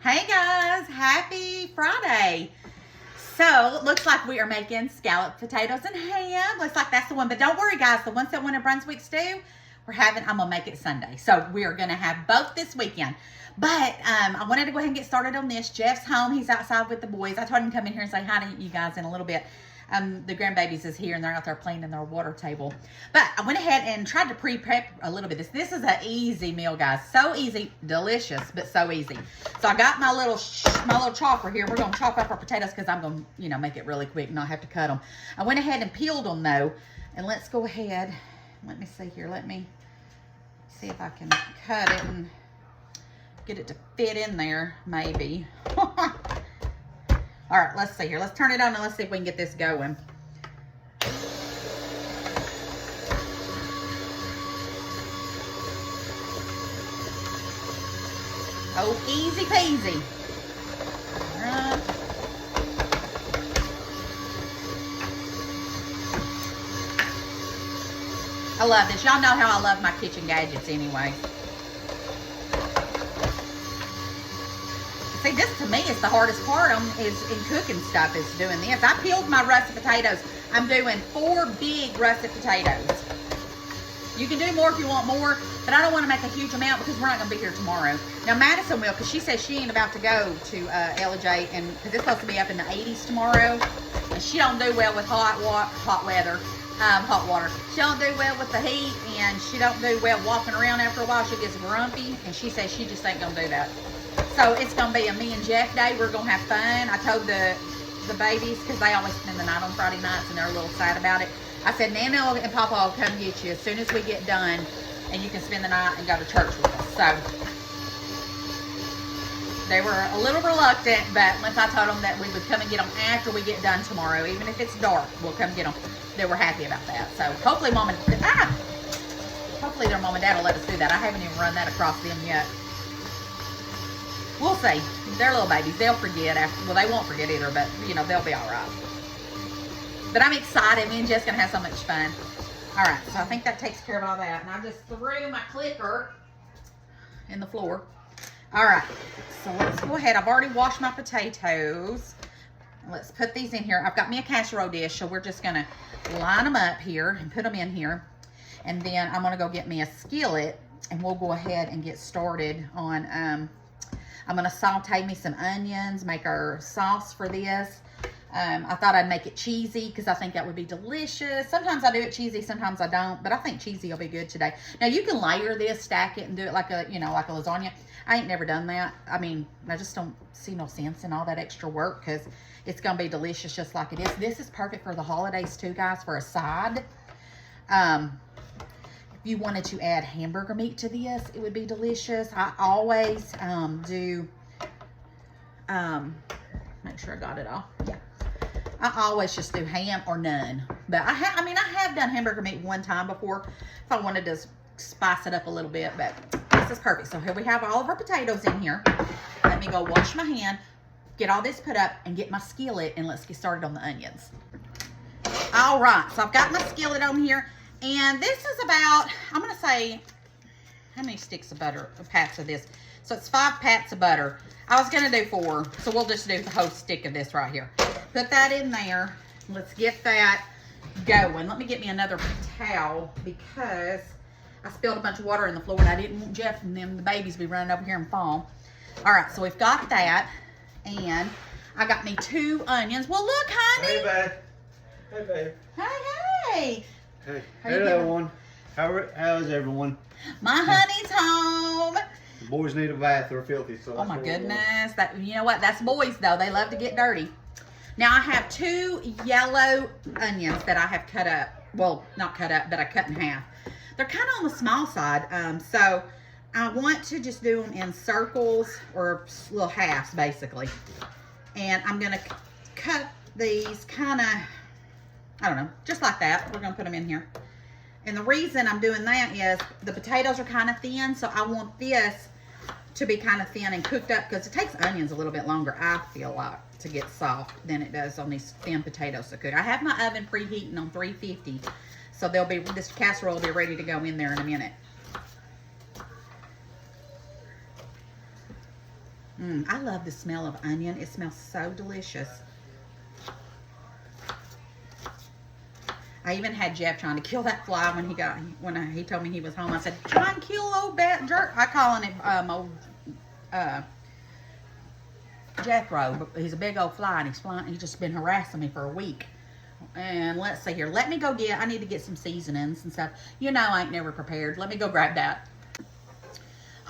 Hey guys, happy Friday. So, looks like we are making scalloped potatoes and ham. Looks like that's the one, but don't worry guys, the ones that went in Brunswick stew, I'm gonna make it Sunday. So we are gonna have both this weekend. But I wanted to go ahead and get started on this. Jeff's home, he's outside with the boys. I told him to come in here and say hi to you guys in a little bit. The grandbabies is here and they're out there playing in their water table. But I went ahead and tried to pre-prep a little bit. This is an easy meal, guys. So easy, delicious, but so easy. So I got my little chopper here. We're gonna chop up our potatoes because I'm gonna, make it really quick and not have to cut them. I went ahead and peeled them though, and let's go ahead. Let me see here. Let me see if I can cut it and get it to fit in there, maybe. All right, let's see here. Let's turn it on and let's see if we can get this going. Oh, easy peasy. All right. I love this. Y'all know how I love my kitchen gadgets anyway. See, this to me is the hardest part in cooking stuff, is doing this. I peeled my russet potatoes. I'm doing 4 big russet potatoes. You can do more if you want more, but I don't want to make a huge amount because we're not going to be here tomorrow. Now, Madison will, because she says she ain't about to go to LJ, and because it's supposed to be up in the 80s tomorrow, and she don't do well with hot water. She don't do well with the heat, and she don't do well walking around. After a while, she gets grumpy, and she says she just ain't going to do that. So it's going to be a me and Jeff day. We're going to have fun. I told the babies, because they always spend the night on Friday nights, and they're a little sad about it. I said, Nana and Papa will come get you as soon as we get done, and you can spend the night and go to church with us. So they were a little reluctant, but once I told them that we would come and get them after we get done tomorrow, even if it's dark, we'll come get them. They were happy about that. So hopefully hopefully their mom and dad will let us do that. I haven't even run that across them yet. We'll see. They're little babies. They'll forget after. Well, they won't forget either, but, they'll be all right. But I'm excited. Me and Jess going to have so much fun. All right, so I think that takes care of all that. And I just threw my clicker in the floor. All right, so let's go ahead. I've already washed my potatoes. Let's put these in here. I've got me a casserole dish, so we're just going to line them up here and put them in here. And then I'm going to go get me a skillet, and we'll go ahead and get started on... I'm going to saute me some onions, make our sauce for this. I thought I'd make it cheesy because I think that would be delicious. Sometimes I do it cheesy, sometimes I don't, but I think cheesy will be good today. Now, you can layer this, stack it, and do it like a, like a lasagna. I ain't never done that. I mean, I just don't see no sense in all that extra work because it's going to be delicious just like it is. This is perfect for the holidays too, guys, for a side. If you wanted to add hamburger meat to this, it would be delicious. I always do, make sure I got it all. Yeah. I always just do ham or none. But I have done hamburger meat one time before if I wanted to spice it up a little bit. But this is perfect. So here we have all of our potatoes in here. Let me go wash my hand, get all this put up, and get my skillet, and let's get started on the onions. All right. So I've got my skillet on here. And this is about, I'm going to say, how many sticks of butter, pats of this? So it's 5 pats of butter. I was going to do 4, so we'll just do the whole stick of this right here. Put that in there. Let's get that going. Let me get me another towel because I spilled a bunch of water in the floor and I didn't want Jeff and them, the babies, be running over here and fall. All right, so we've got that. And I got me 2 onions. Well, look, honey. Hey, babe. Hey, babe. Hey. Hey, hello everyone. How's everyone? My honey's home. The boys need a bath. They're filthy. So oh my goodness. That, you know what? That's boys though. They love to get dirty. Now I have 2 yellow onions that I have cut up. Well, not cut up, but I cut in half. They're kind of on the small side. So I want to just do them in circles or little halves basically. And I'm going to cut these kind of, I don't know, just like that. We're going to put them in here. And the reason I'm doing that is the potatoes are kind of thin, so I want this to be kind of thin and cooked up because it takes onions a little bit longer, I feel like, to get soft than it does on these thin potatoes to cook. I have my oven preheating on 350, so this casserole will be ready to go in there in a minute. I love the smell of onion. It smells so delicious. I even had Jeff trying to kill that fly when he told me he was home. I said, try and kill old bat jerk. I calling it old Jethro, but he's a big old fly and he's flying. He's just been harassing me for a week. And let's see here. Let me go I need to get some seasonings and stuff. You know I ain't never prepared. Let me go grab that.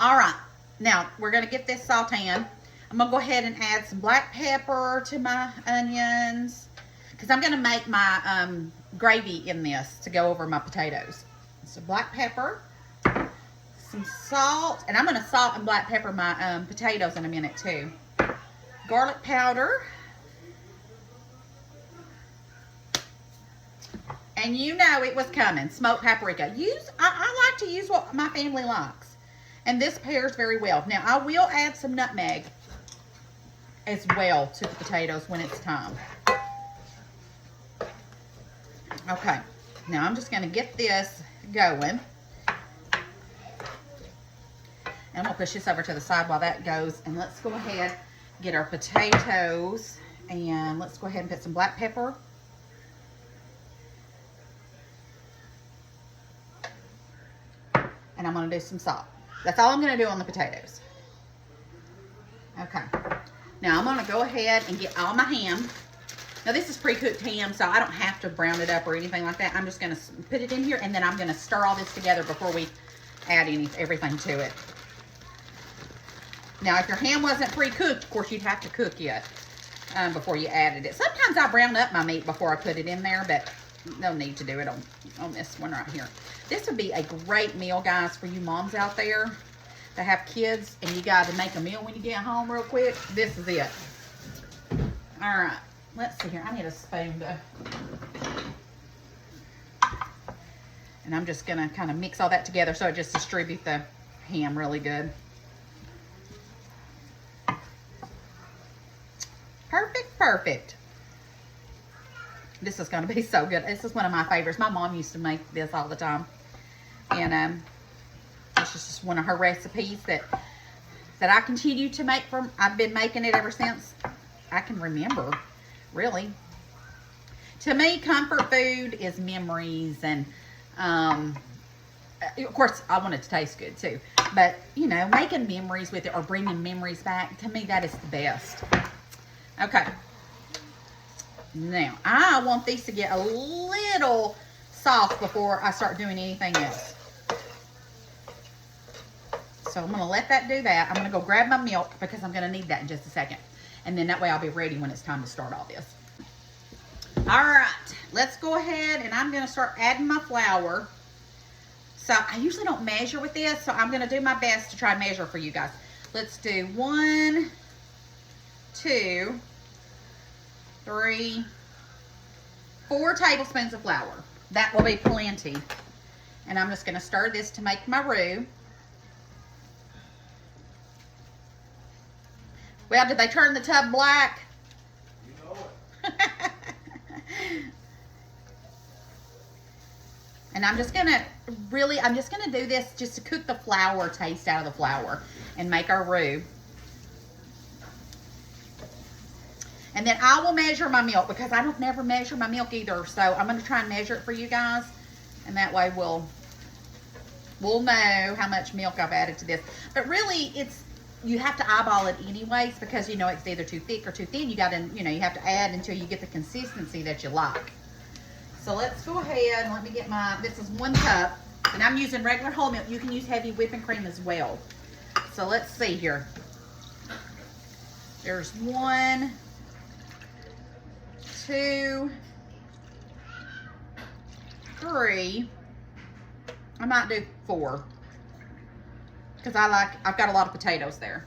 All right. Now, we're going to get this sauteing. I'm going to go ahead and add some black pepper to my onions because I'm going to make my gravy in this to go over my potatoes. So black pepper, some salt, and I'm going to salt and black pepper my potatoes in a minute too. Garlic powder. And you know it was coming. Smoked paprika. I like to use what my family likes. And this pairs very well. Now, I will add some nutmeg as well to the potatoes when it's time. Okay. Now, I'm just going to get this going. And we'll push this over to the side while that goes. And let's go ahead and get our potatoes. And let's go ahead and put some black pepper. And I'm going to do some salt. That's all I'm going to do on the potatoes. Okay. Now I'm going to go ahead and get all my ham. Now this is pre-cooked ham, so I don't have to brown it up or anything like that. I'm just going to put it in here, and then I'm going to stir all this together before we add everything to it. Now if your ham wasn't pre-cooked, of course you'd have to cook it before you added it. Sometimes I brown up my meat before I put it in there, but no need to do it on this one right here. This would be a great meal, guys, for you moms out there that have kids and you got to make a meal when you get home real quick. This is it. All right. Let's see here. I need a spoon to... And I'm just going to kind of mix all that together so I just distribute the ham really good. Perfect, perfect. This is going to be so good. This is one of my favorites. My mom used to make this all the time. And this is just one of her recipes that I continue to make from. I've been making it ever since I can remember, really. To me, comfort food is memories. And, of course, I want it to taste good, too. But, you know, making memories with it or bringing memories back, to me, that is the best. Okay. Now, I want these to get a little soft before I start doing anything else. So I'm going to let that do that. I'm going to go grab my milk because I'm going to need that in just a second. And then that way I'll be ready when it's time to start all this. All right, let's go ahead and I'm going to start adding my flour. So I usually don't measure with this, so I'm going to do my best to try and measure for you guys. Let's do 1, 2, 3, 4 tablespoons of flour. That will be plenty. And I'm just going to stir this to make my roux. Well, did they turn the tub black? You know it. And I'm just going to do this just to cook the flour taste out of the flour and make our roux. And then I will measure my milk because I don't never measure my milk either. So I'm going to try and measure it for you guys. And that way we'll know how much milk I've added to this. But really, you have to eyeball it anyways because you know it's either too thick or too thin. You got to, you have to add until you get the consistency that you like. So let's go ahead and let me get this is 1 cup. And I'm using regular whole milk. You can use heavy whipping cream as well. So let's see here. There's 1, 2, 3. I might do 4 because I've got a lot of potatoes there.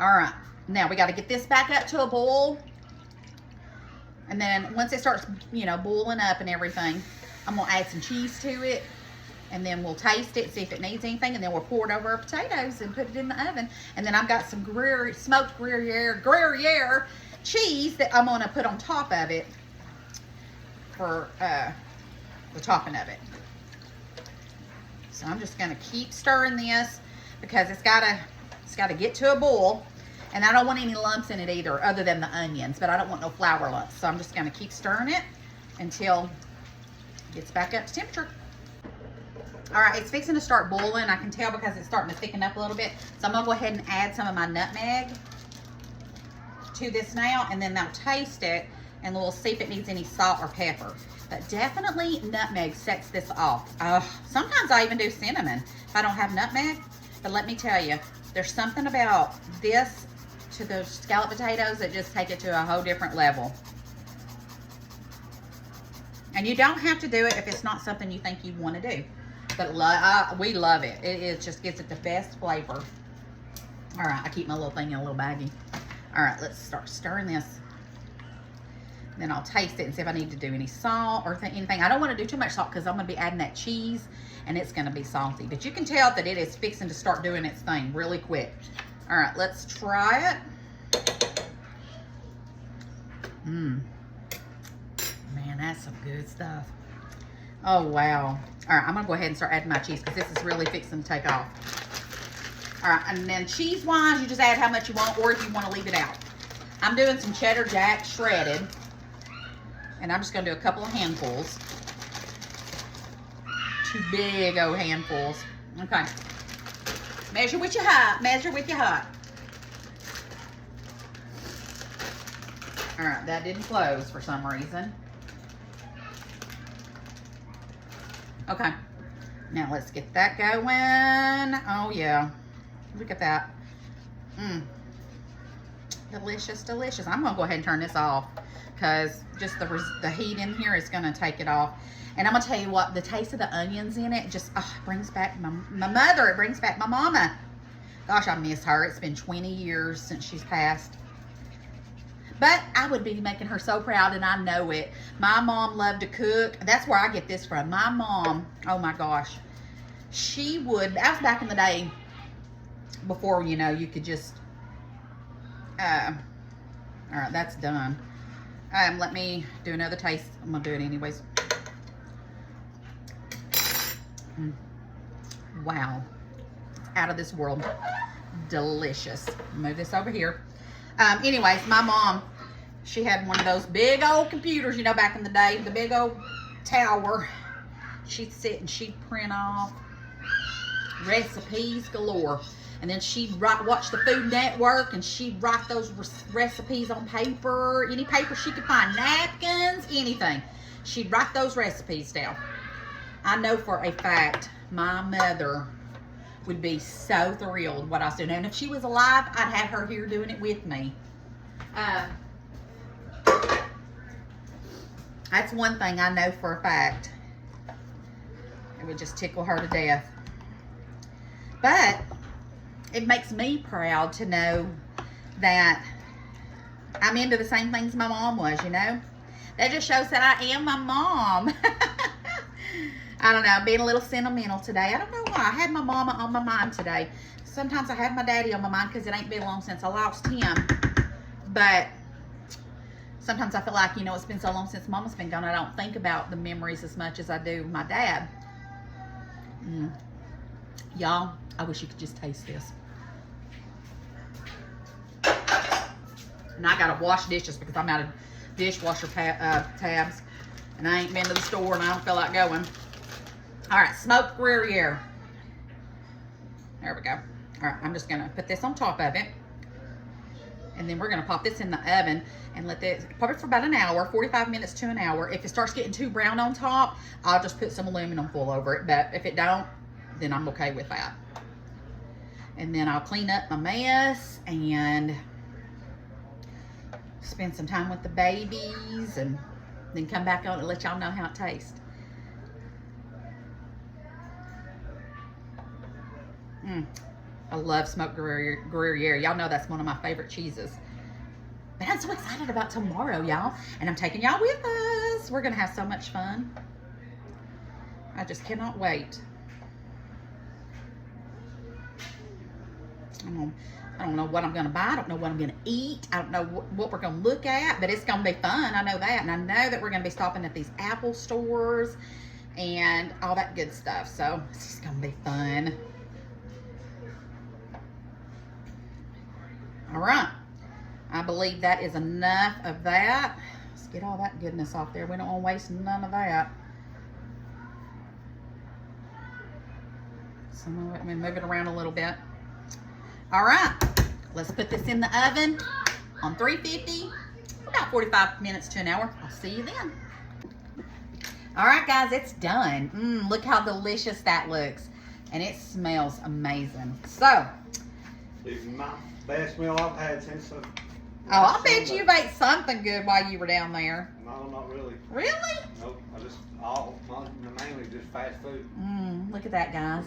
All right, now we got to get this back up to a boil, and then once it starts, boiling up and everything, I'm gonna add some cheese to it, and then we'll taste it, see if it needs anything, and then we'll pour it over our potatoes and put it in the oven. And then I've got some smoked Gruyere cheese that I'm gonna put on top of it for the topping of it. So I'm just gonna keep stirring this because it's gotta It's got to get to a boil. And I don't want any lumps in it either, other than the onions, but I don't want no flour lumps. So I'm just gonna keep stirring it until it gets back up to temperature. All right, it's fixing to start boiling. I can tell because it's starting to thicken up a little bit. So I'm gonna go ahead and add some of my nutmeg to this now, and then I'll taste it and we'll see if it needs any salt or pepper. But definitely nutmeg sets this off. Sometimes I even do cinnamon if I don't have nutmeg. But let me tell you, there's something about this to those scalloped potatoes that just take it to a whole different level. And you don't have to do it if it's not something you think you want to do. But we love it. It just gives it the best flavor. All right, I keep my little thing in a little baggie. All right, let's start stirring this. Then I'll taste it and see if I need to do any salt or anything. I don't want to do too much salt because I'm going to be adding that cheese and it's going to be salty. But you can tell that it is fixing to start doing its thing really quick. All right, let's try it. Man, that's some good stuff. Oh, wow. All right, I'm going to go ahead and start adding my cheese because this is really fixing to take off. All right, and then cheese-wise, you just add how much you want or if you want to leave it out. I'm doing some cheddar jack shredded. And I'm just going to do a couple of handfuls. 2 big old handfuls. Okay. Measure with your heart. Measure with your heart. All right, that didn't close for some reason. Okay. Now let's get that going. Oh, yeah. Look at that. Delicious, delicious. I'm going to go ahead and turn this off because just the heat in here is going to take it off. And I'm going to tell you what, the taste of the onions in it just brings back my mother. It brings back my mama. Gosh, I miss her. It's been 20 years since she's passed. But I would be making her so proud, and I know it. My mom loved to cook. That's where I get this from. My mom, oh my gosh, she would, that was back in the day before, you know, you could just, all right, that's done. Let me do another taste. I'm gonna do it anyways. Wow, out of this world, delicious. Move this over here. Anyways, my mom, she had one of those big old computers, you know, back in the day, the big old tower. She'd sit and she'd print off recipes galore. And then she'd watch the Food Network and she'd write those recipes on paper, any paper she could find, napkins, anything. She'd write those recipes down. I know for a fact my mother would be so thrilled what I was doing. And if she was alive, I'd have her here doing it with me. That's one thing I know for a fact. It would just tickle her to death. But it makes me proud to know that I'm into the same things my mom was, you know. That just shows that I am my mom. I don't know, I'm being a little sentimental today. I don't know why. I had my mama on my mind today. Sometimes I have my daddy on my mind because it ain't been long since I lost him. But sometimes I feel like, you know, it's been so long since mama's been gone, I don't think about the memories as much as I do my dad. Y'all, I wish you could just taste this. And I gotta wash dishes because I'm out of dishwasher tabs. And I ain't been to the store and I don't feel like going. All right, smoked Gruyere. There we go. All right, I'm just gonna put this on top of it. And then we're gonna pop this in the oven and let this, pop it for about an hour, 45 minutes to an hour. If it starts getting too brown on top, I'll just put some aluminum foil over it. But if it don't, then I'm okay with that. And then I'll clean up my mess and spend some time with the babies and then come back on and let y'all know how it tastes. I love smoked Gruyere. Y'all know that's one of my favorite cheeses. But I'm so excited about tomorrow, y'all. And I'm taking y'all with us. We're going to have so much fun. I just cannot wait. I don't know what I'm going to buy. I don't know what I'm going to eat. I don't know what we're going to look at. But it's going to be fun. I know that. And I know that we're going to be stopping at these Apple stores and all that good stuff. So it's just going to be fun. All right. I believe that is enough of that. Let's get all that goodness off there. We don't want to waste none of that. So let me move it around a little bit. All right. Let's put this in the oven on 350, about 45 minutes to an hour. I'll see you then. All right, guys, it's done. Look how delicious that looks. And it smells amazing. So. It's my best meal I've had since I bet you've ate something good while you were down there. No, not really. Really? Nope. Mainly just fast food. Look at that, guys.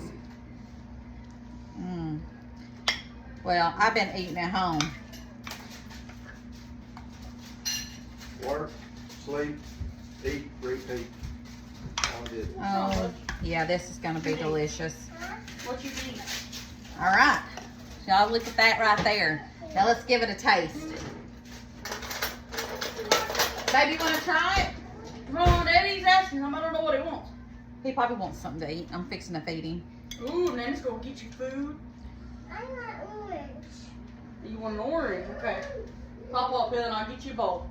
Well, I've been eating at home. Work, sleep, eat, repeat. All I did. Oh, yeah, this is going to be delicious. What you eat? All right. Y'all look at that right there. Now let's give it a taste. Baby, you want to try it? Come on, Daddy's asking him. I don't know what he wants. He probably wants something to eat. I'm fixing to feed him. Ooh, Nanny's gonna get you food. I want orange. You want an orange? Okay. Pop up here and I'll get you a bowl.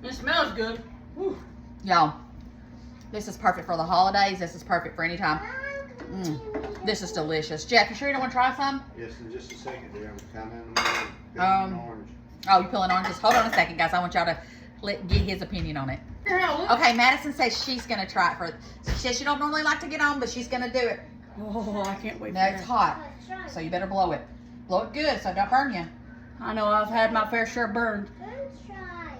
It smells good. Whew. Y'all, this is perfect for the holidays. This is perfect for any time. This is delicious. Jeff, you sure you don't want to try some? Yes, in just a second there. I'm kind of in the middle. Peeling an orange. Oh, you peeling oranges? Hold on a second, guys. I want y'all to get his opinion on it. Okay, Madison says she's going to try it. She says she don't normally like to get on, but she's going to do it. Oh, I can't wait No, for it's that. hot, so you better blow it. Blow it good so it don't burn you. I know I've had my fair share burned. Let's try.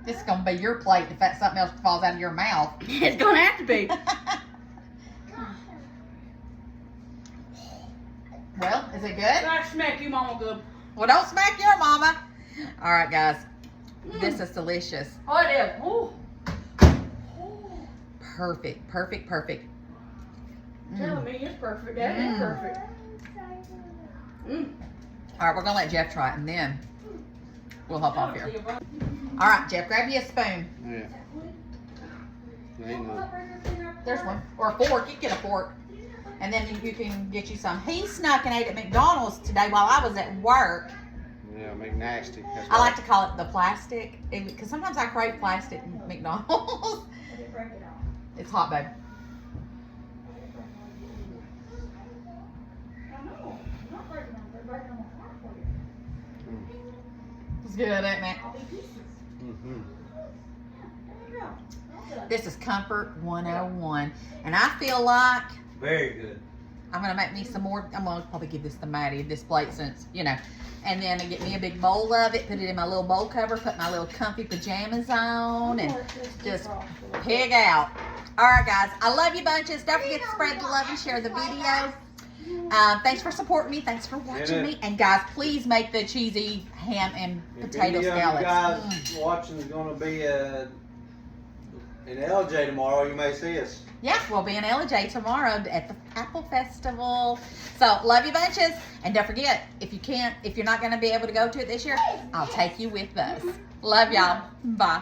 This is going to be your plate if that something else falls out of your mouth. It's gonna have to be. Well, is it good? I smack you, Mama, good. Well, don't smack your mama. All right, guys. This is delicious. Oh, it is. Ooh. Perfect, perfect, perfect. Telling me it's perfect. That is perfect. All right, we're going to let Jeff try it, and then we'll hop off here. All right, Jeff, grab you a spoon. Yeah. Ain't no. There's one. Or a fork. You can get a fork. And then you can get you some. He snuck and ate at McDonald's today while I was at work. Yeah, make nasty. That's I like to call it the plastic. Because sometimes I crave plastic McDonald's. It's hot, babe. It's good, ain't it? This is Comfort 101. And I feel like Very good. I'm going to make me some more. I'm going to probably give this to Maddie, this plate, since, you know. And then I get me a big bowl of it, put it in my little bowl cover, put my little comfy pajamas on, and just pig out. All right, guys. I love you bunches. Don't forget to spread the love and share the video. Thanks for supporting me. Thanks for watching me. And, guys, please make the cheesy ham and potato scallops. If any of you guys watching is going to be in LJ tomorrow, you may see us. Yeah, we'll be in LJ tomorrow at the Apple Festival. So, love you bunches. And don't forget, if you're not going to be able to go to it this year, I'll take you with us. Love y'all. Bye.